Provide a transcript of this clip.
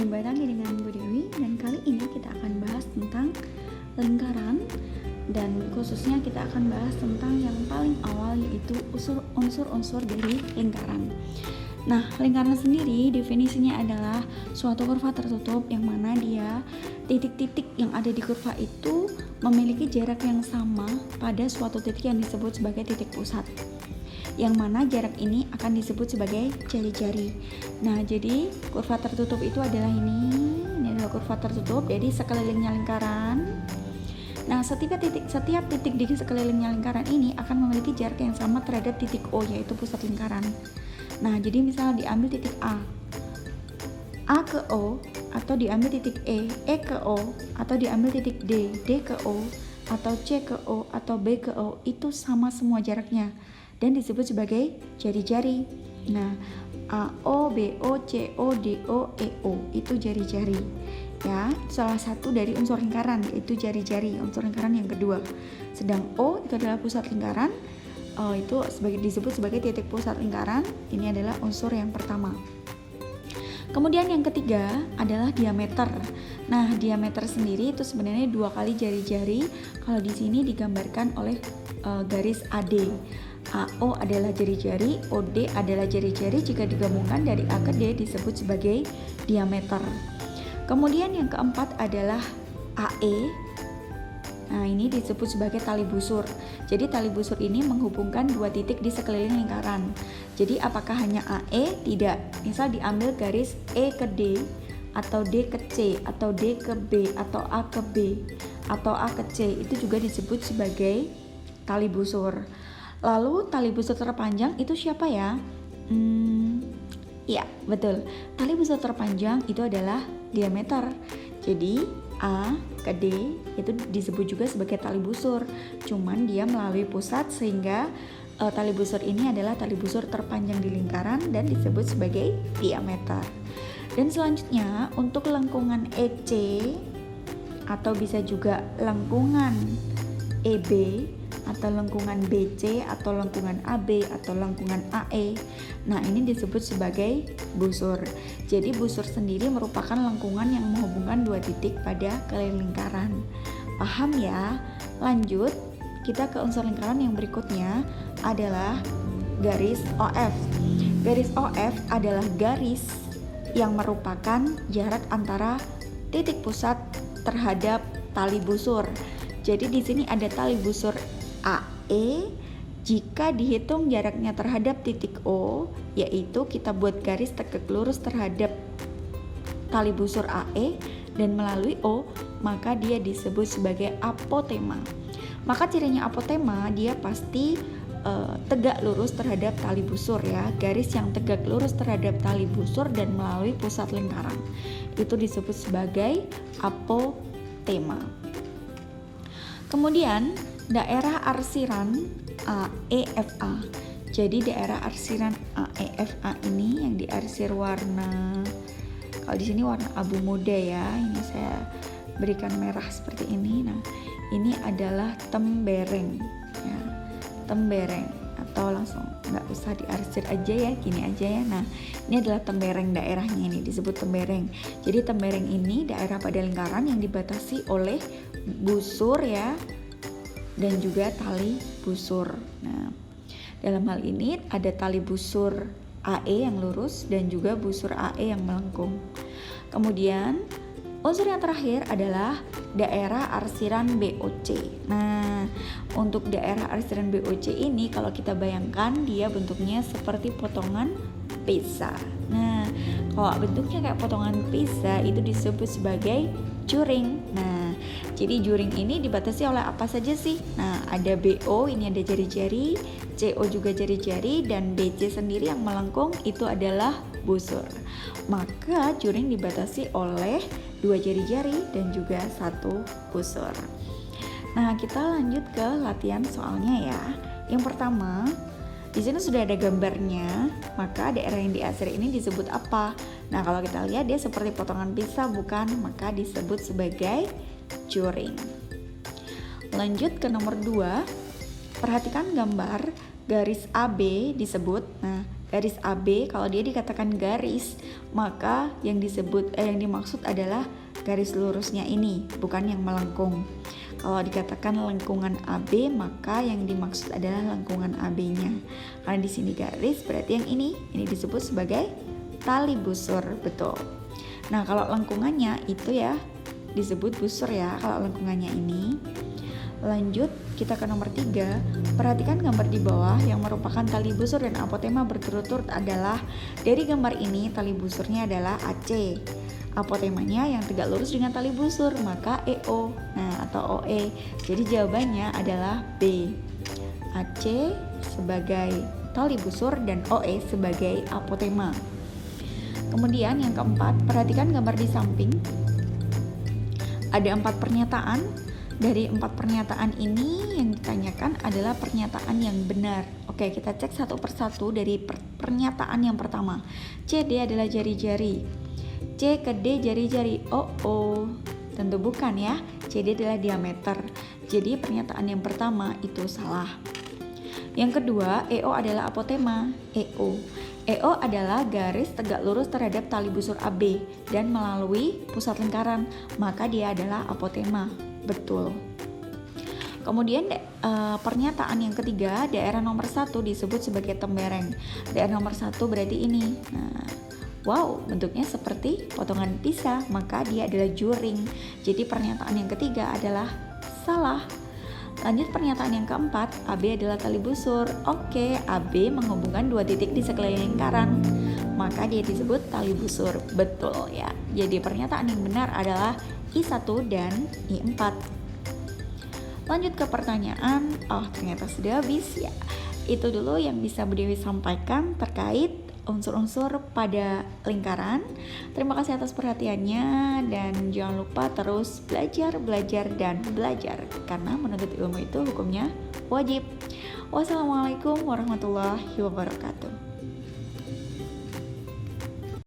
Jumpa lagi dengan Bu Dewi, dan kali ini kita akan bahas tentang lingkaran, dan khususnya kita akan bahas tentang yang paling awal, yaitu unsur-unsur dari lingkaran. Nah, lingkaran sendiri definisinya adalah suatu kurva tertutup yang mana dia titik-titik yang ada di kurva itu memiliki jarak yang sama pada suatu titik yang disebut sebagai titik pusat, yang mana jarak ini akan disebut sebagai jari-jari. Nah, jadi kurva tertutup itu adalah ini adalah kurva tertutup, jadi sekelilingnya lingkaran. Nah, setiap titik di sekelilingnya lingkaran ini akan memiliki jarak yang sama terhadap titik O, yaitu pusat lingkaran. Nah, jadi misal diambil titik A ke O, atau diambil titik E ke O, atau diambil titik D ke O, atau C ke O, atau B ke O, itu sama semua jaraknya dan disebut sebagai jari-jari. Nah, AO, BO, CO, DO, EO itu jari-jari. Ya, salah satu dari unsur lingkaran, yaitu jari-jari, unsur lingkaran yang kedua. Sedang O itu adalah pusat lingkaran, itu disebut sebagai titik pusat lingkaran. Ini adalah unsur yang pertama. Kemudian yang ketiga adalah diameter. Nah, diameter sendiri itu sebenarnya 2 kali jari-jari. Kalau di sini digambarkan oleh garis AD. AO adalah jari-jari, OD adalah jari-jari. Jika digabungkan dari A ke D disebut sebagai diameter. Kemudian yang keempat adalah AE. Nah, ini disebut sebagai tali busur. Jadi tali busur ini menghubungkan 2 titik di sekeliling lingkaran. Jadi apakah hanya AE? Tidak. Misal diambil garis E ke D, atau D ke C, atau D ke B, atau A ke B, atau A ke C, itu juga disebut sebagai tali busur. Lalu tali busur terpanjang itu siapa ya? Iya, betul. Tali busur terpanjang itu adalah diameter. Jadi A ke D itu disebut juga sebagai tali busur. Cuman dia melalui pusat, sehingga tali busur ini adalah tali busur terpanjang di lingkaran dan disebut sebagai diameter. Dan selanjutnya untuk lengkungan EC, atau bisa juga lengkungan EB, atau lengkungan BC, atau lengkungan AB, atau lengkungan AE. Nah, ini disebut sebagai busur. Jadi busur sendiri merupakan lengkungan yang menghubungkan 2 titik pada keliling lingkaran. Paham ya? Lanjut, kita ke unsur lingkaran yang berikutnya adalah garis OF. Garis OF adalah garis yang merupakan jarak antara titik pusat terhadap tali busur. Jadi di sini ada tali busur AE. Jika dihitung jaraknya terhadap titik O, yaitu kita buat garis tegak lurus terhadap tali busur AE dan melalui O, maka dia disebut sebagai apotema. Maka cirinya apotema, dia pasti tegak lurus terhadap tali busur ya. Garis yang tegak lurus terhadap tali busur dan melalui pusat lingkaran, itu disebut sebagai apotema. Kemudian daerah arsiran AEFA. Jadi daerah arsiran AEFA ini yang diarsir warna, kalau di sini warna abu muda ya. Ini saya berikan merah seperti ini. Nah, ini adalah tembereng ya. Tembereng, atau langsung nggak usah diarsir aja ya, gini aja ya. Nah, ini adalah tembereng, daerahnya ini disebut tembereng. Jadi tembereng ini daerah pada lingkaran yang dibatasi oleh busur ya, dan juga tali busur. Nah, dalam hal ini ada tali busur AE yang lurus dan juga busur AE yang melengkung. Kemudian unsur yang terakhir adalah daerah arsiran BOC. Nah, untuk daerah arsiran BOC ini kalau kita bayangkan dia bentuknya seperti potongan pizza. Nah, kalau bentuknya kayak potongan pizza itu disebut sebagai juring. Nah, jadi juring ini dibatasi oleh apa saja sih? Nah, ada BO, ini ada jari-jari, CO juga jari-jari, dan BC sendiri yang melengkung itu adalah busur. Maka juring dibatasi oleh 2 jari-jari dan juga 1 busur. Nah, kita lanjut ke latihan soalnya ya. Yang pertama, di sini sudah ada gambarnya, maka daerah yang diarsir ini disebut apa? Nah, kalau kita lihat dia seperti potongan pizza, bukan? Maka disebut sebagai juring. Lanjut ke nomor 2. Perhatikan gambar garis AB disebut. Nah, garis AB, kalau dia dikatakan garis, maka yang dimaksud adalah garis lurusnya ini, bukan yang melengkung. Kalau dikatakan lengkungan AB, maka yang dimaksud adalah lengkungan AB-nya. Karena di sini garis, berarti yang ini disebut sebagai tali busur, betul. Nah, kalau lengkungannya itu ya disebut busur ya, kalau lengkungannya ini. Lanjut, kita ke nomor 3. Perhatikan gambar di bawah yang merupakan tali busur dan apotema berturut-turut adalah, dari gambar ini tali busurnya adalah AC. Apotemanya yang tegak lurus dengan tali busur, maka EO, atau OE. Jadi jawabannya adalah B. AC sebagai tali busur dan OE sebagai apotema. Kemudian yang keempat, perhatikan gambar di samping. Ada 4 pernyataan. Dari 4 pernyataan ini yang ditanyakan adalah pernyataan yang benar. Oke, kita cek satu persatu dari pernyataan yang pertama. CD adalah jari-jari. C ke D jari-jari. Oh, tentu bukan ya. CD adalah diameter. Jadi pernyataan yang pertama itu salah. Yang kedua, EO adalah apotema. EO adalah garis tegak lurus terhadap tali busur AB dan melalui pusat lingkaran, maka dia adalah apotema. Betul. Kemudian pernyataan yang ketiga, daerah nomor 1 disebut sebagai tembereng. Daerah nomor 1 berarti ini. Wow, bentuknya seperti potongan pisah, maka dia adalah juring. Jadi pernyataan yang ketiga adalah salah. Lanjut pernyataan yang keempat, AB adalah tali busur. Oke, AB menghubungkan 2 titik di sekeliling lingkaran, maka dia disebut tali busur. Betul ya. Jadi pernyataan yang benar adalah I1 dan I4. Lanjut ke pertanyaan. Ternyata sudah habis ya. Itu dulu yang bisa Bu Dewi sampaikan terkait unsur-unsur pada lingkaran. Terima kasih atas perhatiannya, dan jangan lupa terus belajar karena menuntut ilmu itu hukumnya wajib. Wassalamualaikum warahmatullahi wabarakatuh.